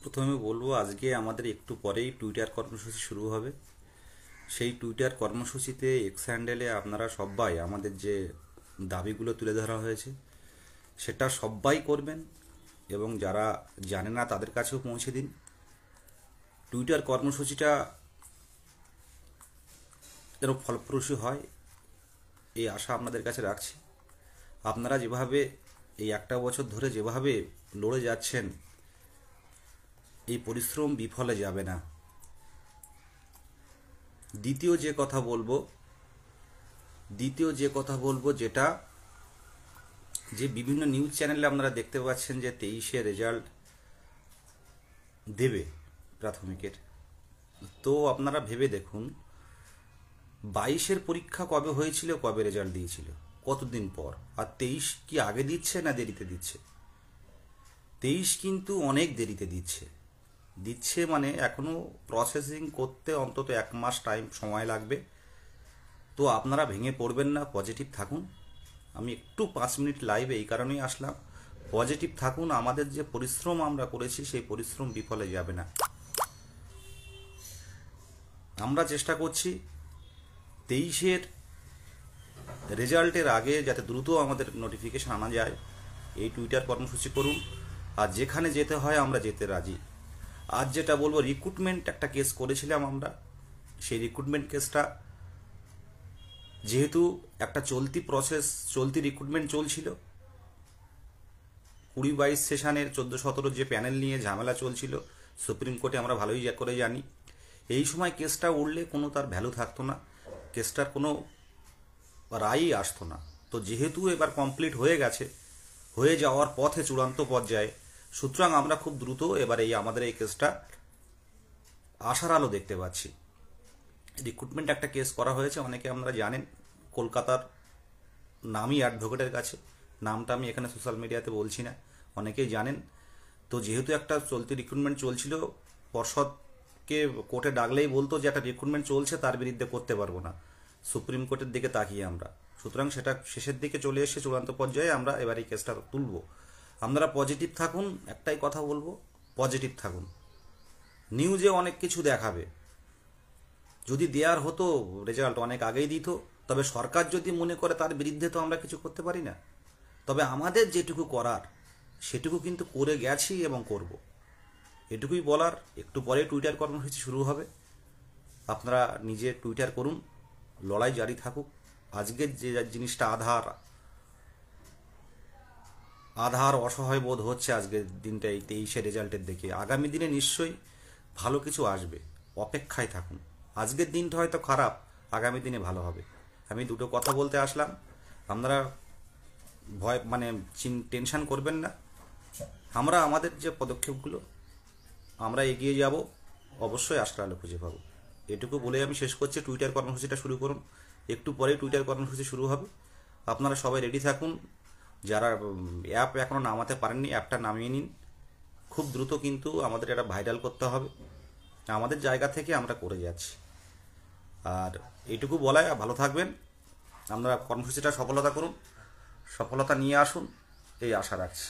প্রথমে বলবো আজকে আমাদের একটু পরেই টুইটার কর্মসূচি শুরু হবে। সেই টুইটার কর্মসূচিতে এক্স হ্যান্ডেলে আপনারা সবাই আমাদের যে দাবিগুলো তুলে ধরা হয়েছে সেটা সবাই করবেন এবং যারা জানে না তাদের কাছেও পৌঁছে দিন। টুইটার কর্মসূচিটা যেন ফলপ্রসূ হয় এই আশা আপনাদের কাছে রাখছি। আপনারা যেভাবে এই একটা বছর ধরে যেভাবে লড়ে যাচ্ছেন, এই পরিশ্রম বিফলে যাবে না। দ্বিতীয় যে কথা বলবো যেটা যে বিভিন্ন নিউজ চ্যানেলে আপনারা দেখতে পাচ্ছেন যে 23-এ রেজাল্ট দেবে প্রাথমিকের। তো আপনারা ভেবে দেখুন 22-এর পরীক্ষা কবে হয়েছিল, কবে রেজাল্ট দিয়েছিল, কতদিন পর। আর 23 কি আগে দিচ্ছে না দেরিতে দিচ্ছে? 23 কিন্তু অনেক দেরিতে দিচ্ছে মানে এখনো প্রসেসিং করতে অন্তত 1 মাস টাইম সময় লাগবে। তো আপনারা ভেঙে পড়বেন না, পজিটিভ থাকুন। আমি একটু 5 মিনিট লাইভে এই কারণেই আসলাম, পজিটিভ থাকুন। আমাদের যে পরিশ্রম আমরা করেছি সেই পরিশ্রম বিফলে যাবে না। আমরা চেষ্টা করছি 23-এর রেজাল্টের আগে যাতে দ্রুত আমাদের নোটিফিকেশন আনা যায়। এই টুইটার কর্মসূচি করুন, আর যেখানে যেতে হয় আমরা যেতে রাজি। আজ যেটা বলবো, রিক্রুটমেন্ট একটা কেস করেছিলাম আমরা। সেই রিক্রুটমেন্ট কেসটা যেহেতু একটা চলতি রিক্রুটমেন্ট চলছিল, 20-22 সেশনের 14-17 যে প্যানেল নিয়ে ঝামেলা চলছিল সুপ্রিম কোর্টে, আমরা ভালোই করে জানি। এই সময় কেসটা উঠলে কোনো তার ভ্যালু থাকতো না, কেসটার কোনো রায়ই আসতো না। তো যেহেতু এবার কমপ্লিট হয়ে যাওয়ার পথে চূড়ান্ত পর্যায়ে, সুতরাং আমরা খুব দ্রুত এবার আমাদের এই কেসটা আশার আলো দেখতে পাচ্ছি। রিক্রুটমেন্ট একটা কেস করা হয়েছে, অনেকে আপনারা জানেন, কলকাতার নামী অ্যাডভোকেটের কাছে। নামটা আমি এখানে সোশ্যাল মিডিয়াতে বলছি না, অনেকেই জানেন। তো যেহেতু একটা চলতি রিক্রুটমেন্ট চলছিল, পর্ষদকে কোর্টে ডাকলেই বলতো যে একটা রিক্রুটমেন্ট চলছে, তার বিরুদ্ধে করতে পারবো না, সুপ্রিম কোর্টের দিকে তাকিয়ে আমরা। সুতরাং সেটা শেষের দিকে চলে এসে চূড়ান্ত পর্যায়ে আমরা এবার এই কেসটা তুলব। আপনারা পজিটিভ থাকুন, একটাই কথা বলবো, পজিটিভ থাকুন। নিউজে অনেক কিছু দেখাবে, যদি দেওয়ার হতো রেজাল্ট অনেক আগেই দিত। তবে সরকার যদি মনে করে তার বিরুদ্ধে তো আমরা কিছু করতে পারি না। তবে আমাদের যেটুকু করার সেটুকু কিন্তু করে গেছি এবং করব, এটুকুই বলার। একটু পরে টুইটার কর্মসূচি শুরু হবে, আপনারা নিজে টুইটার করুন, লড়াই জারি থাকুক। আজকের যে জিনিসটা আধার অসহায় বোধ হচ্ছে আজকের দিনটা, এই 23-এ রেজাল্টের দেখে। আগামী দিনে নিশ্চয়ই ভালো কিছু আসবে, অপেক্ষায় থাকুন। আজকের দিনটা হয়তো খারাপ, আগামী দিনে ভালো হবে। আমি দুটো কথা বলতে আসলাম, আপনারা টেনশন করবেন না। আমরা আমাদের যে পদক্ষেপগুলো আমরা এগিয়ে যাব, অবশ্যই আশার আলো খুঁজে পাবো। এটুকু বলে আমি শেষ করছি। টুইটার কর্মসূচিটা শুরু করুন, একটু পরে টুইটার কর্মসূচি শুরু হবে। আপনারা সবাই রেডি থাকুন। যারা অ্যাপ এখনও নামাতে পারেননি, অ্যাপটা নামিয়ে নিন খুব দ্রুত। কিন্তু আমাদের এটা ভাইরাল করতে হবে, আমাদের জায়গা থেকে আমরা করে যাচ্ছি। আর এইটুকু বলায় ভালো থাকবেন, আমরা কর্মসূচিটা সফলতা করুন, সফলতা নিয়ে আসুন, এই আশা রাখছি।